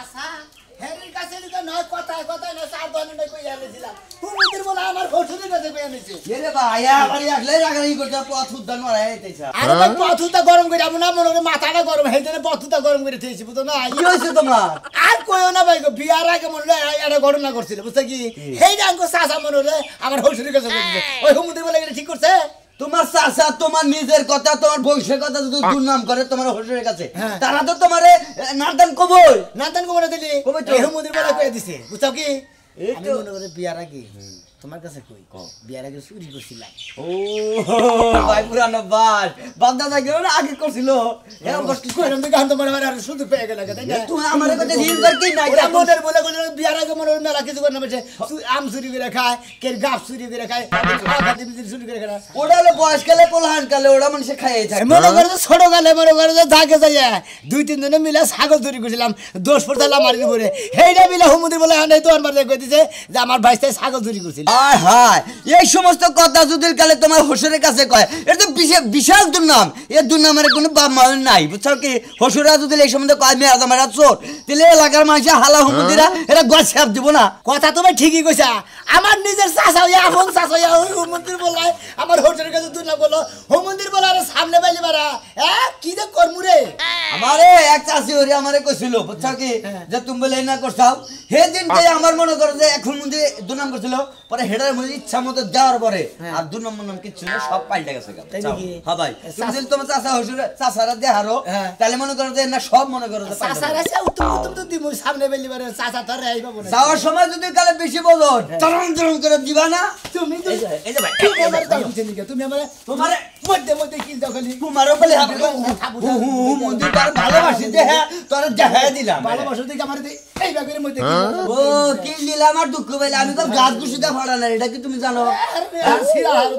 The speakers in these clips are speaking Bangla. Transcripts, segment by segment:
চাচা হেরির কাছে লিখে নয় কথায় কথায় না চার দনে নয় কই এনেছিলাম হুমুদির বলে আমার ফসলের কাছে কই এনেছে এরে ভাইয়া বাড়ি আসলে রাগারাগি করতে পথ উদ্ধার মারা যাইতেছে আরে ভাই পথুটা গরম করে আমু না মনে করে মাথাটা গরম হেইজনে পথুটা গরম করে থেছি বুঝো না কি হইছে তোমার আর কইও না ভাই বিয়ার আগে মনে হয় এটা ঘটনা করছিল বুঝছ কি হেই ডাঙ্গো চাচা মনে হলে আমার ফসলের কাছে কইছে ওই হুমুদির বলে এটা ঠিক করছে তোমার চাচা তোমার নিজের কথা তোমার বংশের কথা যদি দুর্নাম করে তোমার হসুরের কাছে তারা তো তোমারে নাদান কবই নাদান কবই দিলি এই হুমুদির বলে কই দিছে বুঝছো কি আমি মনে করে বিয়ার আগে তোমার কাছে কই বিয়ার আগে চুরি করছিলাম ও ভাই পুরানো ভাই বাপ দাদা কেউ আগে করছিল এরকম কষ্ট কইরাম দিকে হাতে মনে আর শুধু পেয়ে গেল তাই না তুমি আমারে কথা দিন কর কি নাই আমাদের বলে বিয়ার আগে মনে মেলা কিছু করে না বসে আম চুরি করে খায় কে গাছ চুরি করে খায় খাওয়া দিবি চুরি করে খায় ওটা হলো বয়সকালে পোলাহান কালে ওরা মানুষে খাইয়ে থাকে মনে করে ছোট কালে মনে করে জাগে যায় দুই তিন জনে মিলে ছাগল চুরি করছিলাম দোষ পড়তাল আমার উপরে হেইটা মিলে হুমুদির বলে আনাই তো আমার কই দিছে যে আমার ভাইস্তাই ছাগল চুরি করছিল আয় হায় এই সমস্ত কথা যদি কালে তোমার হসুরের কাছে কয় এটা তো বিশাল দুর্নাম এই দুর্নামের কোনো বাপ মা নাই বুঝছো কি হসুরা যদি এই সম্বন্ধে কয় মেয়ে আমার চোর তাহলে এলাকার মানুষে হালা হুমুদিরা এটা গছ ছাপ দিব না কথা তুমি ঠিকই কইছা আমার নিজের চাচা হইয়া আপন চাচা হইয়া ওই হুমুদির বলে আমার হসুরের কাছে দুর্নাম বললো হুমুদির বলে আর সামনে পাইলি মারা কি যে করমু রে আমারে এক চাষি হরি আমারে কইছিল বুঝছো কি যে তুমি বলে না করছাও হে দিনকে আমার মনে করে যে এখন মধ্যে দুর্নাম করছিল পরে হেডার মধ্যে ইচ্ছা মতো দেওয়ার পরে আর দু নম্বর নাম কিছু না সব পাল্টে গেছে হ্যাঁ ভাই তুমি যদি তোমার চাচা হসুরে চাচারা দেহারো তাহলে মনে করো যে না সব মনে করো যে চাচারা সে উত্তম উত্তম তো দিমু সামনে বেলি বারে চাচা তোর আইবা বলে যাওয়ার সময় যদি কালে বেশি বলো তরং তরং করে দিবা না তুমি তো এই যে ভাই তুমি আমারে তোমারে মধ্যে কি দখলি তোমারও বলে মন্দির তার ভালোবাসি যে হ্যাঁ তোর দেখাই দিলাম ভালোবাসা দিকে আমার এই বাগের মধ্যে ও কি দিলাম আর দুঃখ পাইলে আমি তো গাছ গুছিতে ফাড়া না এটা কি তুমি জানো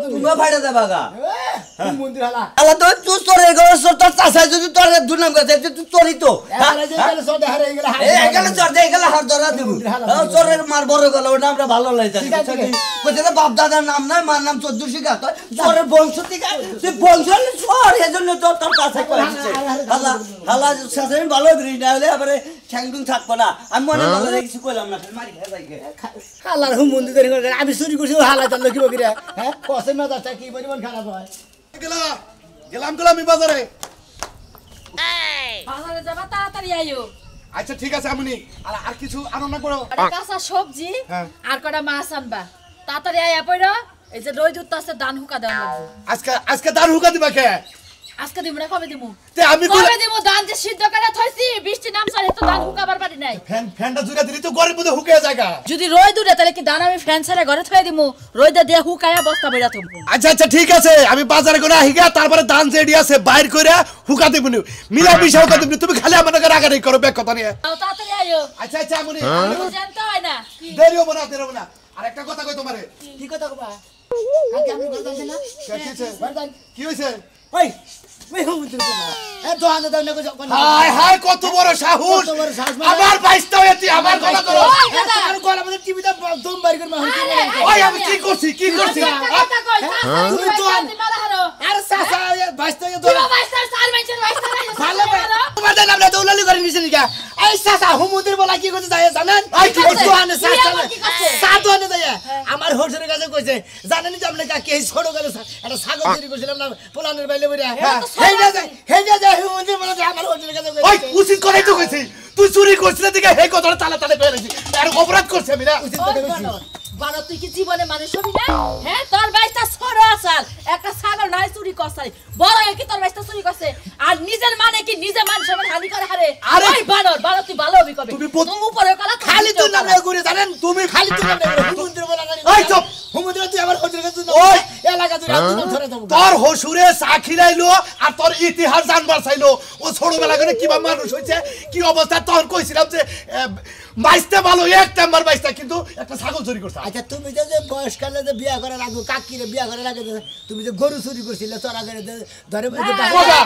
তুমিও ফাড়ে দেবা গা মন্দির হালা আলা তো তুই চোরের ঘরে চোর তোর চাষা যদি তোর দুর্নাম করছে তুই চোরই তো এখানে চোর দিয়ে গেলে হাত ধরা দিব চোরের মার বড় গেল ওটা আমরা ভালো লাগে কোথায় বাপ দাদার নাম নাই মার নাম 14 শিখা তো চোরের বংশ থেকে তুই বংশ চোর এজন্য তোর তোর কাছে কইছে হালা হালা শাসন ভালো করি না হলে আবার ঠ্যাংটুং থাকবো না আমি মনে ভালো কিছু কইলাম না মারি খাই যাইকে হালার হুম মন্দির করে আমি চুরি করছি হালা তার লোক কি হ্যাঁ কসে না দাটা কি পরিমাণ খারাপ হয় গেলাম আমি বাজারে বাজারে যাবা তাড়াতাড়ি আইও আচ্ছা ঠিক আছে আমনি আর কিছু আনো না করো কাঁচা সবজি আর কটা মাছ আনবা তাড়াতাড়ি আইয়া পড়ো এই যে দই দুধ আছে দান হুকা দেওয়া লাগবে আজকে দার হুকা দিবা কে আজকে দিমু না কবে দিমু তে আমি কবে দিমু দান যে সিদ্ধ করে থইছি বৃষ্টি নামছারে তো দান হুকাবার পারি নাই ফ্যানটা জুড়ে দিলি তো গরিব মধ্যে হুকে জায়গা যদি রই দুরে তাহলে কি দান আমি ফ্যান ছাড়া ঘরে থই দিমু রইদা দিয়া হুকায়া বস্তা বইরা থমু আচ্ছা ঠিক আছে আমি বাজারে করে আহিগা তারপরে দান যেডি আছে বাইর কইরা হুকা দিবনি মিলা মিশা হুকা দিবনি তুমি খালি আমার নাকি রাগারাগি করো ব্যাক কথা নিয়ে তাড়াতাড়ি আইও আচ্ছা আমনি জানতে হয় না দেরি হবে না আর একটা কথা কই তোমারে কি কথা কবা কাকে আমি বলতাম না কি হইছে ওই ওই হুমুদির বলে তো আনে দাও না কোন হায় কত বড় সাহস আমার বাইস্তা হইতি আমার গলা ধরো আমার গলা মধ্যে টিভিতে দম বাইর করে মার ওই আমি কি করছি তুমি তো আর সাসা বাইস্তা তুমি বাইস্তা সার মাইছেন বাইস্তা ভালো তোমাদের নামে দৌলালি করে নিছেন কি এই সাসা হুমুদির বলা কি করতে যায় জানেন এই কি করতে আনে সাসা আনে যায় আমার হোসের কাছে কইছে জানেন যে আপনি কে ছোট গেল একটা ছাগল চুরি করছিলাম না পোলানের বাইলে বইরা হেইডা যায় হুমুদির বলা আমার হোসের কাছে কইছে ওই উচিত করাই তো কইছি তুই চুরি করছিস দিকে হে কথাটা তালে বেরেছি আর অপরাধ করছে আমি না উচিত কথা কইছি বানো তুই কি জীবনে মানুষ হবি না হ্যাঁ তোর বাইস্তা ছোট আসাল একটা ছাগল নাই চুরি করছাই বড় কি তোর বাইস্তা চুরি করছে আর নিজের মানে কি নিজে মানুষের হানি করে হারে আরে বানো তুই ভালো হবি কবে তুমি উপরে কলা খালি তুই নাম করে জানেন তুমি খালি তুই নাম হুমুদির বলা গানি ওই চুপ হুমুদির তুই আমার হোসের কাছে ওই এলাকা তুই রাত দিন ধরে দেব তোর হসুরে সাক্ষী লাইলো আর তোর ইতিহাস জানবার চাইলো ও ছোটবেলা করে কিভাবে মানুষ হইছে কি অবস্থা তখন কইছিলাম যে বাইস্তা ভালো এক নাম্বার বাইস্তা কিন্তু একটা ছাগল চুরি করছে আচ্ছা তুমি যে বয়সকালে যে বিয়া করার আগে কাকিরে বিয়া করার আগে তুমি যে গরু চুরি করছিলে তোর আগে ধরে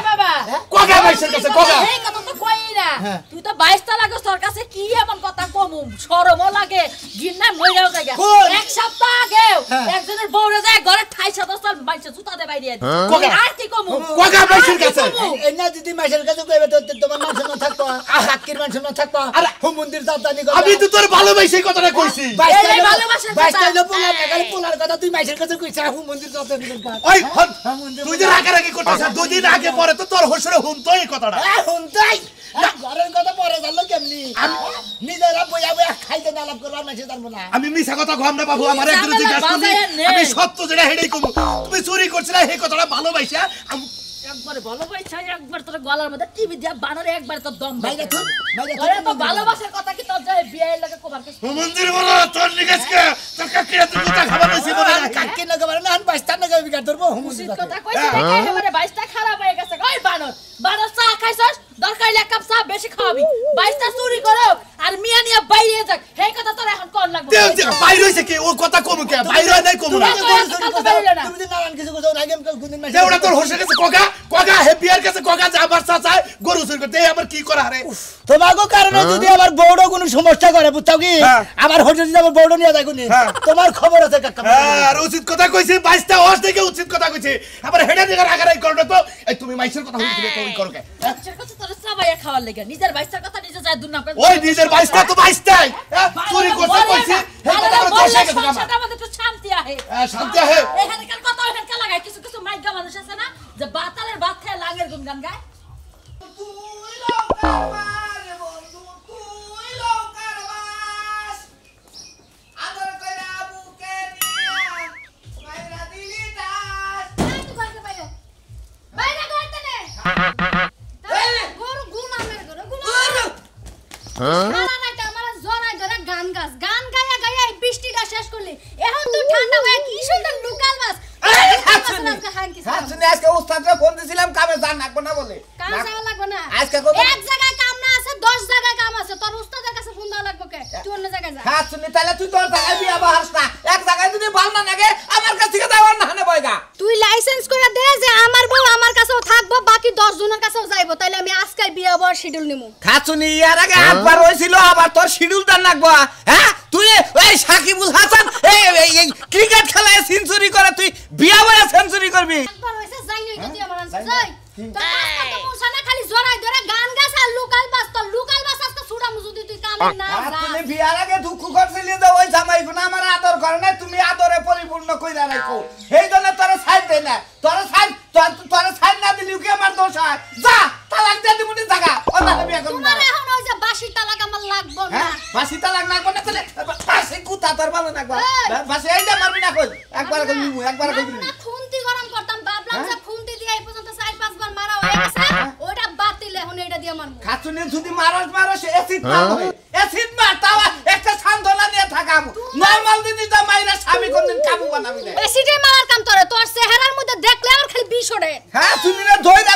বাবা কগা বাইসের কাছে কগা এই কথা তো কই না হ্যাঁ। তুই তো 22টা লাগো তোর কাছে কি এমন কথা কমু শরমও লাগে গিন্না মইরাও জায়গা কোন? এক সপ্তাহ আগে হ্যাঁ। একজনের বউরে যায় ঘরে ঠাই সাদস্তাল মাইছে জুতা দে বাইরে কোকা? আর কি কমু কোকা বাইশের কাছে? এনা যদি মাইশের কাছে কইবে তো তোমার মান সম্মান থাকবো সাক্ষীর মান সম্মান থাকবো আরে, হুম মন্দির জাতানি করবে আমি তো তোর ভালোবাসি কথাটা কইছি। এই ভালোবাসার কথা। 22টা পোলা লাগালে পোলার কথা তুই মাইশের কাছে কইছ হুম মন্দির জাতানি করবে ওই হন, তুই যে রাগারাগি করতেছ দুদিন আগে পরে তো তোর হসরে হুনতো এই কথাটা। হুনতাই ঘরের কথা পরে জানলো কেমনি নিজেরা বইয়া বইয়া খাইতে না লাভ করবার মাইশে জানবো না আমি মিছা কথা কম না বাবু, আমার একদিন ঝামেলা জিজ্ঞাসা করলি বাজায় নে। আমি সত্য যেটা হেডেই কমু। তুমি চুরি করছিলা এই কথাটা ভালোবাসা একবার ভালোবাসা একবার তোর গলার মধ্যে টিভি দিয়া বানরে একবার তোর দম বাইরে বাইরে তুই বাইরে আরে তো ভালোবাসার কথা কি তোর যায় বিয়ের লাগে কোবার কাছে মন্দির বলো তোর নিগেসকে তোর কাকে তুই কথা খাবার কইছি বলে না কাকে না কবার না 22টা না কইবি কার ধরবো হুম উচিত মন্দির কথা কইছিস দেখে এবারে 22টা খারাপ হয়ে গেছে ওই বানর বানর চা খাইছস দরকার এক কাপ চা বেশি খাওয়াবি 22টা চুরি করো আর মিয়া নিয়া বাইরে যাক এই কথা তোর এখন কোন লাগবে বাইরে হইছে কি ও কথা কমু কে বাইরে নাই কমু না তুমি যে নারায়ণ কিছু কোথাও আগে কোনদিন মাইশে দেউড়া তোর হসে গেছে কোকা কোকা হে বিয়ার কাছে কোকা যা আবার চাচায় গরু চুরি করতে এই আবার কি করা রে তোমাকে কারণে যদি আমার বউড়ো কোনো সমস্যা করে বুঝছো কি হ্যাঁ। আমার হোটেল যদি আমার বউড়ো নিয়ে যায় কোনি হ্যাঁ। তোমার খবর আছে কাকা আর উচিত কথা কইছি 22টা হস থেকে উচিত কথা কইছি আবার হেডে দিকে রাগারাই করো তো এই তুমি মাইসের কথা হইছিলে তো ওই করো কে বাচ্চার কাছে তোর সাবাইয়া খাওয়ার লাগে নিজের বাইস্তার কথা নিজে যায় দুর্নাম করে ওই নিজের 22টা তো 22টাই চুরি করতে কইছি এই কথা তো দশে গেছে আমার সংসারটা আমাদের একটু শান্তি আহে শান্তি আহে এখানকার কথা ওখানকার লাগায় কিছু কিছু মাইকা মানুষ আছে না যে বাতালের ভাত খেয়ে লাগের গুনগান গায় আজকে উস্তাদরা ফোন দিছিলাম কামে যান নাকবো না বলে আজকে কত এক জায়গায় কাম না আছে 10 জায়গায় কাম আছে তোর উস্তাদের কাছে ফোন দেওয়া লাগবে কে তুই অন্য জায়গায় যা হ্যাঁ শুনি তাহলে তুই তোর জায়গায় বিয়া বাহাস না এক জায়গায় যদি ভালো না লাগে আমার কাছ থেকে যাওয়ার না হানে বয়গা তুই লাইসেন্স করে দে যে আমার বউ আমার কাছেও থাকবো বাকি 10 জনের কাছেও যাইবো তাইলে আমি আজকে বিয়া বর শিডিউল নিমু খাচুনি ইয়ার আগে একবার হইছিল আবার তোর শিডিউলটা নাকবো হ্যাঁ তুই ওই সাকিবুল হাসান এই ক্রিকেট খেলায় সেঞ্চুরি করে তুই বিয়া বয়া সেঞ্চুরি করবি একবার হইছে যাই নই যদি আমার আনছে যাই তোর কাছে তো মুছানা খালি জড়াই ধরে গান গাছ আর লোকাল বাস তো লোকাল বাস আজকে ছুড়ামু যদি তুই কামে না যা তুমি বিয়ার আগে দুঃখ করছিলি যে ওই জামাইগুনা আমার আদর করে না তুমি আদরে পরিপূর্ণ কইরা রাখো এই জন্য তোর সাইড দেই না তোর সাইড না দিলিও কি আমার দোষ হয় যা তালাক দে দিমুনি জায়গা ওনা বিয়া করব না তোমার এখন ওই যে বাসি তালাক আমার লাগবো না হ্যাঁ বাসি তালাক না কোনে তাহলে বাসি কুতা তোর ভালো না বাসি এইটা মারবি না কই একবার কই নিমু একবার কই না খুনতি গরম করতাম ভাবলাম যে খুনতি দিয়ে এই পর্যন্ত 4-5 বার মারা হয়ে গেছে ওটা বাতিল এখন এইটা দিয়ে মারবো খাচুনি যদি মারস এসিড মার এসিড মার তাও একটা সান্তনা নিয়ে থাকাম নরমাল দিন যা মাইরা স্বামী কোনদিন কাবু বানাবি না এসিডে মারার কাম তোরে তোর চেহারার মধ্যে দেখলে আমার খালি বিষ ওঠে হ্যাঁ তুমি না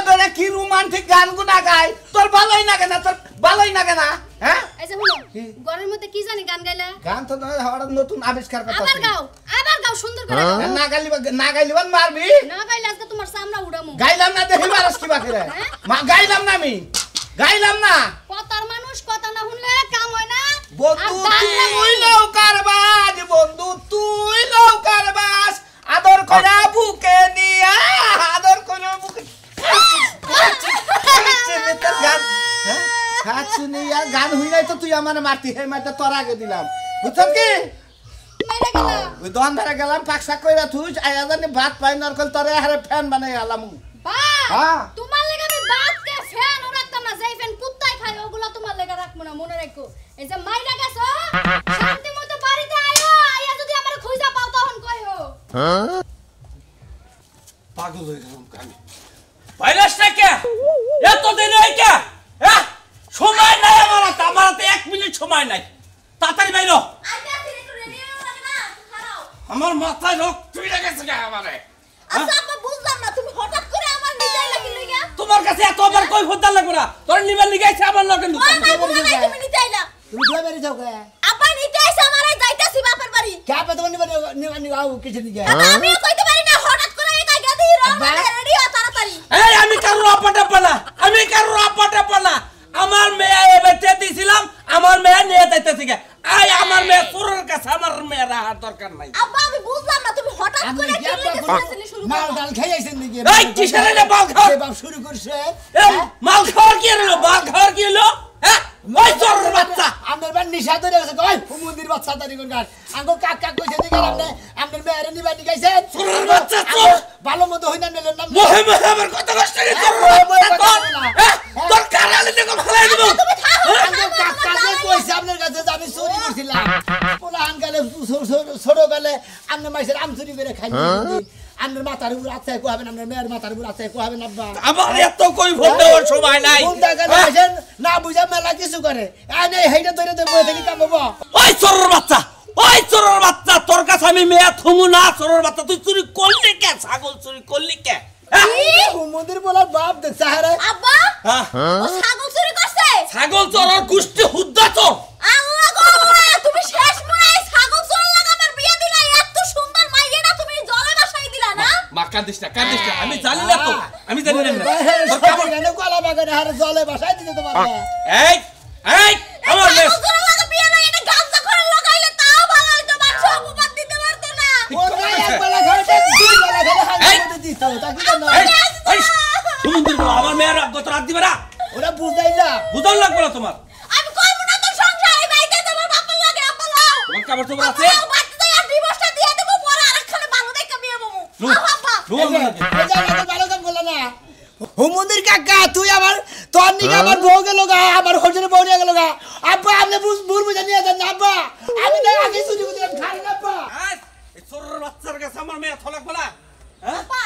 ধরে কি রোমান্টিক গান গুনা গায় তোর ভালোই লাগে না তোর ভালোই লাগে না হ্যাঁ এই যে শুনো ঘরের মধ্যে কি জানি গান গাইলা গান তো নয় হঠাৎ নতুন আবিষ্কার করতে আবার গাও সুন্দর করে গাও না গাইলি মারবি না গাইলে আজকে তোমার সামনে উড়ামু গাইলাম না দেখি মারস কি বাকি রে মা গাইলাম না আমি গাইলাম না কথার মানুষ কথা না শুনলে কাম হয় না বন্ধু তুই নৌকার বাজ বন্ধু তুই নৌকার বাজ আদর করা বুকে নিয়া আদর করা বুকে গান হ্যাঁ খাচুনিয়া গান হই নাই তো তুই আমার মারতি হে মারতে তোর আগে দিলাম বুঝছ কি মেরে গেলা ওই দন ধরে গেলাম পাকশাক কইরা তুই আয়া জানি ভাত পাই নরকল তোরে হারে ফ্যান বানাই আলাম বা হ্যাঁ তোমার লাগা আমি বাত কে ফ্যান রাখতাম না যেই ফ্যান কুত্তাই খায় ওগুলো তোমার লাগা রাখবো না মনে রাখো এই যে মাইরা গেছো শান্তি মতো বাড়িতে আইও আইয়া যদি আমার খুঁজা পাও তখন কইও পাগল হয়ে গেলাম কানে ভাইরাস না কে এত দিন হই কে হ্যাঁ সময় নাই আমারতে 1 মিনিট সময় নাই তাড়াতাড়ি বাইরো আইয়া ফিরে তো রেডি হয়ে লাগে না খারাও আমার মাথায় রক্ত উঠে গেছে কে আমারে আচ্ছা আপা বুঝলাম না তুমি হঠাৎ করে আমার নিতে লাগি লইয়া তোমার কাছে এতবার কই ফোন লাগবে না তোর নিবে লিগাইছে আমার লগে ওই ভাই বুঝা নাই তুমি নিতে আইলা তুমি কই বেরি যাও কে আপা নিতে আইছে আমারে যাইতাছি বাপের বাড়ি কে আপা তোমার নিবানি আও কিছু দিকে আমিও কইতে পারি না হঠাৎ করে একা গেদি রওনা রেডি হ তাড়াতাড়ি এই আমি কারো আপাটা পানা আমার মেয়ে এবেতে দিছিলাম আমার মেয়ে নিয়ে যাইতেছে কে আই আমার মেয়ে তোর কাছে আমার মেয়ে রাহার দরকার নাই আব্বা আমি বুঝলাম না তুমি হঠাৎ আপনি করে কি কি আব্বা লেগে শুরু মাল করো ডাল খাইছেন নাকি এই কিসের এটা মাল খাওয়া? বাপ শুরু করছে এই মাল খাওয়ার কি হলো মাল খাওয়ার কি হলো হ্যাঁ ওই তোর বাচ্চা আমার বান নিশা ধরে গেছে কই হুমুন্দির বাচ্চা তারি কোন গান আঙ্গো কাক কাক কইছে দিকে আপনি আপনার মেয়েরে নিবা নি গাইছেন তোর বাচ্চা তোর ভালো মতো হইনা নিলেন না মোহে মোহে আমার কত কষ্ট রে তোর তোর কারালে দেখো ফলাই দেব আঙ্গো কাক কাকে কইছে আপনার কাছে যে আমি চুরি করছিলাম পোলা আনকালে ছোট গেলে আপনি মাইসের আম চুরি করে খাই আপনার মাথার উপর আছে কো হবেন আপনার মেয়ের মাথার উপর আছে কো হবেন আব্বা আমার এত কই ফোন দেওয়ার সময় নাই কোন টাকা আছেন না বুঝা মেলা কিছু করে আই নাই হেইটা ধরে তো বই থেকে কামাবো ওই চোরের বাচ্চা ওই চোরের বাচ্চা তোর কাছে আমি মেয়ে থমু না চোরের বাচ্চা তুই চুরি করলি কে ছাগল চুরি করলি কে হুমুন্দির বলার বাপ দেখছ হারে আব্বা ও ছাগল চুরি করছে ছাগল চোরের কুষ্টি হুদ্দা চোর আল্লাহ গো তুমি শেষ মনে ছাগল চোর লাগা আমার বিয়ে দিলা এত সুন্দর মাইয়াটা তুমি জলে বাসাই দিলা না মা কাঁদিস না আমি জানি না তো আমি জানি না তোর কেমন কেন কলা বাগানে হারে জলে বাসায় দিতে তোমার এই এই আমার মেয়ে ছাগল চোর লাগা বিয়ে না এটা গাঁজা করে লাগাইলে তাও ভালো হইতো মানুষ অপবাদ দিতে পারতো না ও না এক বেলা খাইতে দুই বেলা খাইতে হাঙ্গা দিত তা কি জানো এই সুমন্দির আমার মেয়ের গত রাত দিবে না ওরা বুঝাই না বুঝার লাগবে না তোমার আমি করব না তোর সংসার এই বাইতে তোমার বাপের লাগে আপা লাও তোমার কাপড় চোপড় আছে বাচ্চা আর ডিভোর্সটা দিয়ে দেব পরে আরেকখানে ভালো দেখে বিয়ে বমু আপা ভালো কাম করলো না হুমুন্দির কাকা তুই আমার তোর নিকে আমার বউ গেল গা আমার হোটেলে বউ নিয়ে গেল গা আব্বা আপনি ভুল বুঝে নিয়ে যান না আব্বা আমি না আগে চুরি করে খাই না আব্বা এই চোরের বাচ্চার কাছে আমার মেয়ে থলাক বলা হ্যাঁ আপা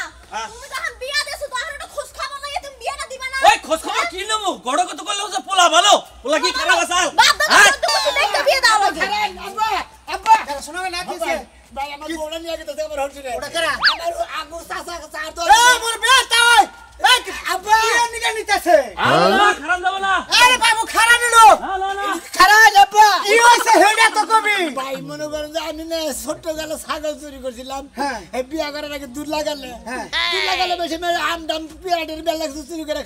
তুমি যখন বিয়া দেছো তখন একটু খোঁজ খবর লাগে তুমি বিয়েটা দিবা না ওই খোঁজ খবর কি নেবো গড় কত করলে যে পোলা ভালো পোলা কি খারাপ আছে বাপ দাদা তো কিছু দেখতে বিয়ে দাও লাগে আব্বা আব্বা শোনাবে না কিছে ভাই আমার বউটা নিয়ে গেছে আমার হোটেলে ওটা করা আমার আগু চাচা চার তো মোর বেটা ওই এই আব্বা কি নিকে নিতেছে আল্লাহ খারাপ দেব না আরে বাবু খারাপ নিলো না না খারাপ আব্বা কি হইছে হেডা তো কবি ভাই মনে করেন যে আমি না ছোট্ট গেলে ছাগল চুরি করছিলাম এই বিয়া করার আগে দুধ লাগালে দুধ লাগালে বেশি মেয়ে আমদাম পিয়াটের বেলা লাগছে চুরি করে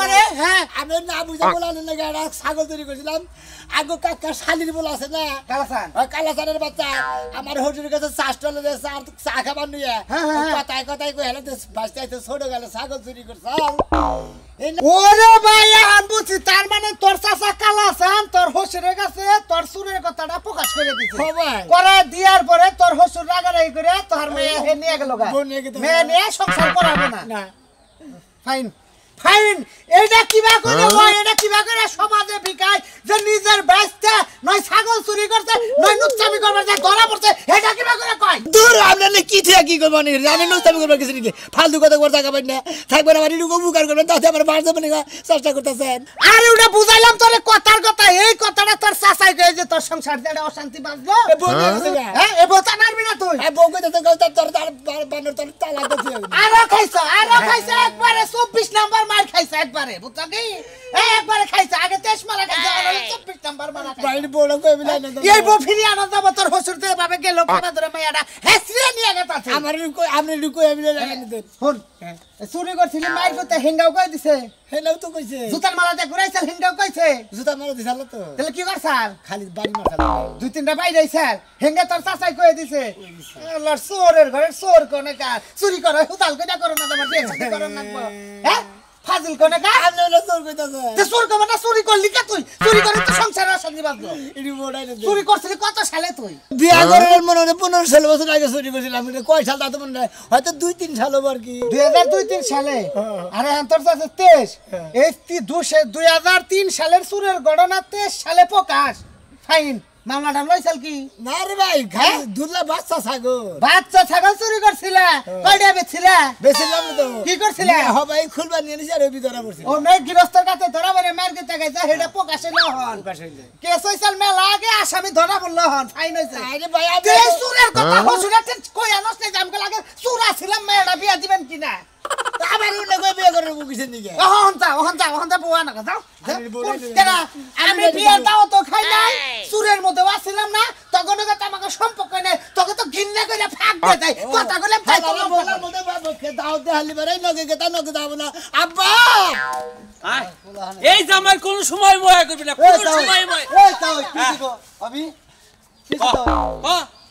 করে হ্যাঁ আমি না বুঝা বলানো লাগে একটা ছাগল চুরি করছিলাম আগো কাকা শালির বলা আছে না কালাসান কালাচারের বাচ্চা আমার হোটেলের কাছে চাষ টলে চা খাবার নিয়ে কথায় কথায় কই হেলে বাঁচতে আইতে ছোট গেলে ছাগল চুরি করছে ওরে ভাই আন বুঝি তার মানে তোর চাচা কালাসান তোর হসুরের কাছে তোর সুরের কথাটা প্রকাশ করে দিছে করে দিয়ার পরে তোর হসুর রাগারাগি করে তোর মেয়ে হে নিয়ে গেল গা মেয়ে নিয়ে সংসার করাবে না ফাইন ফাইন এইটা কিবা করে ওই এটা কিবা করে সমাজে বিকায় যে নিজের ব্যস্ত নয় ছাগল চুরি করতে নয় নুচ্চামি করবে যে ধরা পড়ছে এটা কিবা করে কয় দূর আপনার কি থেকে কি করবো নি জানি নুস্তামি করবো কিছু নাকি ফালতু কথা করে থাকবেন না থাকবেন আমার একটু উপকার করবেন তাতে আমার মার যাবেন চেষ্টা করতেছেন আরে ওটা বুঝাইলাম তোর কথার কথা এই কথাটা তোর চাচাই কই যে তোর সংসার যে অশান্তি বাঁচলো হ্যাঁ এ বোতা নারবি না তুই বউ কইতেছে তোর বানর তোর তালাক দিতে আরো খাইছে একবারে 24 নাম্বার মার খাইছে একবারে বুঝছ কি একবারে খাইছে আগে 23 মারা খাইছে আর 24 নাম্বার মারা খাইছে বাইরে বড় কই বিলাই না এই বউ ফিরি আনন্দ যাব তোর হসুর দে বাবে গেল খানা ধরে মাইয়াটা হেসরে নিয়ে গেছে আমার কই আপনি লুকো আমি লাগানি দেন শুন চুরি করছিলি মাইর করতে হেঙ্গাও কই দিছে হেনাও তো কইছে জুতার মালাতে ঘুরাইছাল হেঙ্গাও কইছে জুতা মারা দিছাল তো তাহলে কি করছাল খালি বাড়ি মারছাল দুই তিনটা বাইরে আইছাল হেঙ্গা তোর চাচাই কই দিছে আল্লাহর চোরের ঘরে চোর কোনে কা চুরি করে হুতাল কইটা করো না তোমার বিয়ে শাদী করো না হ্যাঁ ফাজিল কোনে কা আপনি হলো চোর কইতাছে তে চোর কবে না চুরি করলি কা তুই চুরি করে তো সংসারে অশান্তি বাঁধলো ইডি বড়াই না চুরি করছিলি কত সালে তুই বিয়া করার মনে হয় 15-16 বছর আগে চুরি করছিলাম এটা কয় সাল তা তো মনে হয় হয়তো 2-3 সাল হবে আর কি 2002-3 সালে আরে তোর চাচা 23 এই 2003 সালের চুরের ঘটনা 23 সালে প্রকাশ ফাইন মামলা টামলা হইছাল কি না রে ভাই খালি দুধলা বাচ্চা ছাগল বাচ্চা ছাগল চুরি করছিলা কয়টা বেচছিলা বেছিলাম না তো কি করছিলা হবাই খুলবা নিয়ে নিছি আর ওই ধরা পড়ছি ও নয় গৃহস্থর কাছে ধরা পড়ে মার্কেটে গেছে হেডা প্রকাশে না হন কেস হইছাল মেলা আগে আসামি ধরা পড়লো হন ফাইন হইছে আরে ভাই আমি এই চুরের কথা হসুরাতে কই আনস নাই জামকে লাগে চুরা ছিলাম মেয়েটা বিয়া দিবেন কিনা আবার অন্য কই বিয়া করার বুকিছেন দিকে ওহন যা বুয়া না যাও কেনা আমি বিয়া দাও তো খাই নাই চুরের মধ্যে আসছিলাম না তখন আমাকে সম্পর্ক নেই তো তোকে তো ঘৃণা করে ফাঁক দিয়ে দেয় কথা বলে তাই তো বলার মধ্যে বাবুকে দাও দে হালি বেরে নগে গেতা নগে দাও না আব্বা এই জামাই কোন সময় ময়া করবি না কোন সময় ময়া এই তাও কি দিবো আমি কি দিবো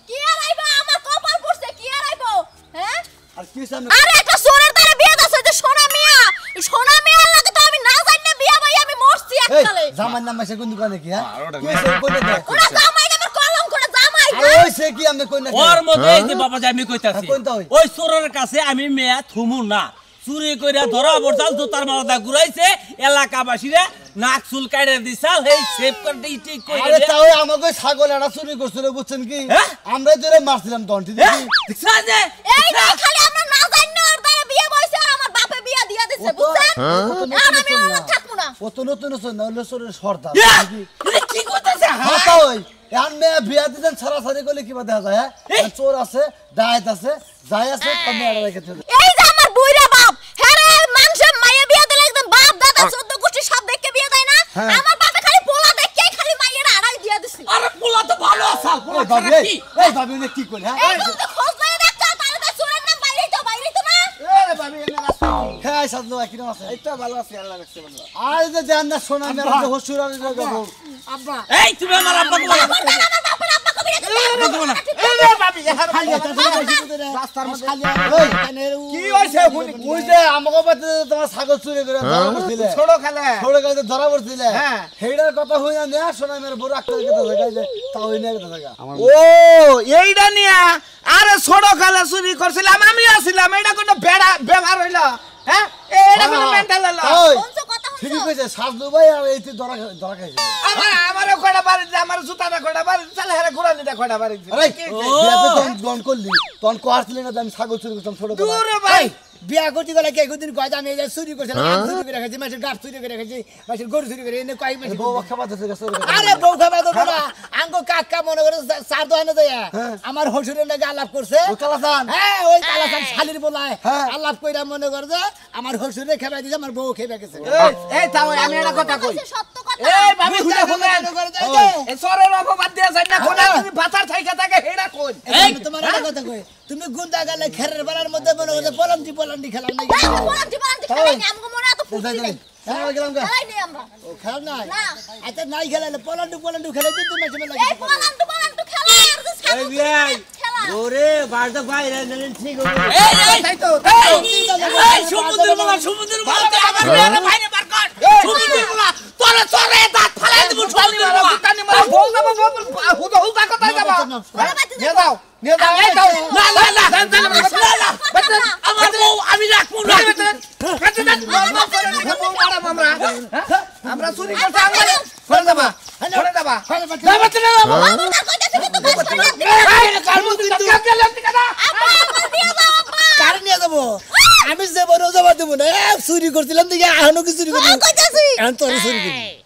কি আর আইবো আমার কপাল পড়ছে কি আর আইবো হ্যাঁ আর কি সামনে আরে একটা সোনার দ্বারা বিয়ে দাও যে সোনা মিয়া লাগে তো আমি না জানি বিয়া ভাই আমি মরছি এককালে জামাই নাম আছে কোন দোকানে কি হ্যাঁ কি সে কোনে দে ওরা জামাই আমার কলম করে জামাই ওই সে কি আমি কোনে ওর মধ্যে এই যে বাবা আমি কইতাছি কোনটা ওই? ওই চোরের কাছে আমি মেয়া থুমু না চুরি কইরা ধরা বড়জাল জুতার মালা ঘুরাইছে এলাকাবাসীরা নাক চুল কাইড়ে দিছাল এই সেভ করতে ঠিক আরে কইরা তাও আমাকে ছাগল এড়া চুরি করছিল বুঝছেন কি হ্যাঁ? আমরা জোরে মারছিলাম দন্টি দিছি দেখছা যে এই না খালি আমরা না জানি ওর দ্বারা বিয়ে বইছে আর আমার বাপে বিয়া দিয়া দিছে বুঝছেন আর আমি আর থাকবো না কত নতুন নতুন নলে সরের সর্দার এটা কি কইতাছে হাতা ওই এখন মেয়ে বিয়া দিতেন ছাড়াছাড়ি করলে কিবা দেখা যায় হ্যাঁ চোর আছে ডায়েত আছে যাই আছে তুমি এড়া রেখেছে এই যে আমার বুইরা বাপ হ্যারে মানুষের মাইয়া বিয়া দিলে একদম বাপ দাদা 14 গোষ্ঠী সব দেখকে বিয়ে দেয় না আমার বাপে খালি পোলা দেখকেই খালি মাইয়ারা আড়াই দিয়া দিছে আরে পোলা তো ভালো আছে পোলা এই ভাবি খারাপ কি এই ভাবি উনি কি করে হ্যাঁ এই তো খোঁজ লয়ে দেখতা তাহলে তো চোরের নাম বাইরেই তো না আরে ভাবি এনে রাস্তা হ্যাঁ সাজলো কি নাম আছে এটা ভালো আছে আল্লাহ রাখছে ভালো আর যে জান না সোনা মেরা যে হসুর আর গাবো আব্বা এই তুমি আমার আব্বা বলো আমার বাপের আব্বা কবি এ বাবি খালি রাস্তার মধ্যে কি হইছে ওই যে আমাকে বাতে তোমার ছাগল চুরি করে ধরা পড়ছিলে ছোট খেলে ধরা পড়ছিলে হ্যাঁ হেডার কথা হই না সোনা মেরা বড় আক্কেল কথা জায়গা যে তাও এনে কথা জায়গা ও এইটা নিয়া আরে ছোট খালা চুরি করছিলাম আমি আসছিলাম এটা কোন বেড়া ব্যবহার হইল হ্যাঁ এটা কোন মেন্টাল হলো ওই কোন কথা হইছে ঠিকই কইছে সাজলু ভাই আর এইতে ধরা খাইছে আমার কয়টা বাড়ি আমার জুতাটা কয়টা বাড়ি চলে হেরে ঘোরানিটা কয়টা বাড়ি আরে বিয়াতে তখন করলি তখন কোয়ারছিলি না আমি ছাগল চুরি করতাম ছোট দূর ভাই বিয়া করতে গেলে কে একদিন কয় আমি এই যে চুরি করছিলাম আম চুরি করে রেখেছি মাছের গাছ চুরি করে রেখেছি মাছের গরু চুরি করে এনে কয় মাসে বউ খাবার দিতে গেছে আরে বউ খাবা তো না আঙ্গো কাকা মনে করে চার দোকানে যায় আমার হসুরের নাকি আলাপ করছে ও কালাসান হ্যাঁ ওই কালাসান শালির বলায় হ্যাঁ। আলাপ কইরা মনে করে যে আমার হসুরে খেবা দিছে আমার বউ খেবা গেছে এই তাও আমি একটা কথা কই সত্য কথা এই ভাবি শুনে শুনেন এই সরের অপবাদ দিয়া যায় না কোন তুমি ভাতার থাইকা থাকে হেডা কোন এই তোমার একটা কথা কই তুমি গুন্ডা গেলে খেরের বেলার মধ্যে মনে করে পলন্টি খেলাম নাই বলান্তি খেলাই নি আমগো মনে এত ফুর্তি নেই হ্যাঁ গেলাম গা খেলাই নেই আমরা ও খেলাম নাই না আচ্ছা নাই খেলালে পলন্টু খেলে দিতে মাঝে মাঝে এই বলান্তি খেলাই আর যে ছাগল খেলা ওরে বাড়তে বাইরে নেন ঠিক হবে এই তাই তো এই সমুদ্রের বলা তুই আমার মেয়ের বাইরে বার কর সমুদ্রের বলা তোরে চরে দাঁত ফালাই দেব সমুদ্রের বলা কানি মারা বল না হুদা হুদা কথা যাবা নিয়ে দাও এই দাও না আমার বউ আমি রাখবো না আমরা চুরি করতে করে দেবা বাবা না কইতাছে কিন্তু বাস কার নিয়ে যাবো আমি যে বড় জবাব দেবো না চুরি করছিলাম দেখি আহনো কি চুরি করি কইতাছি এখন তোর চুরি করি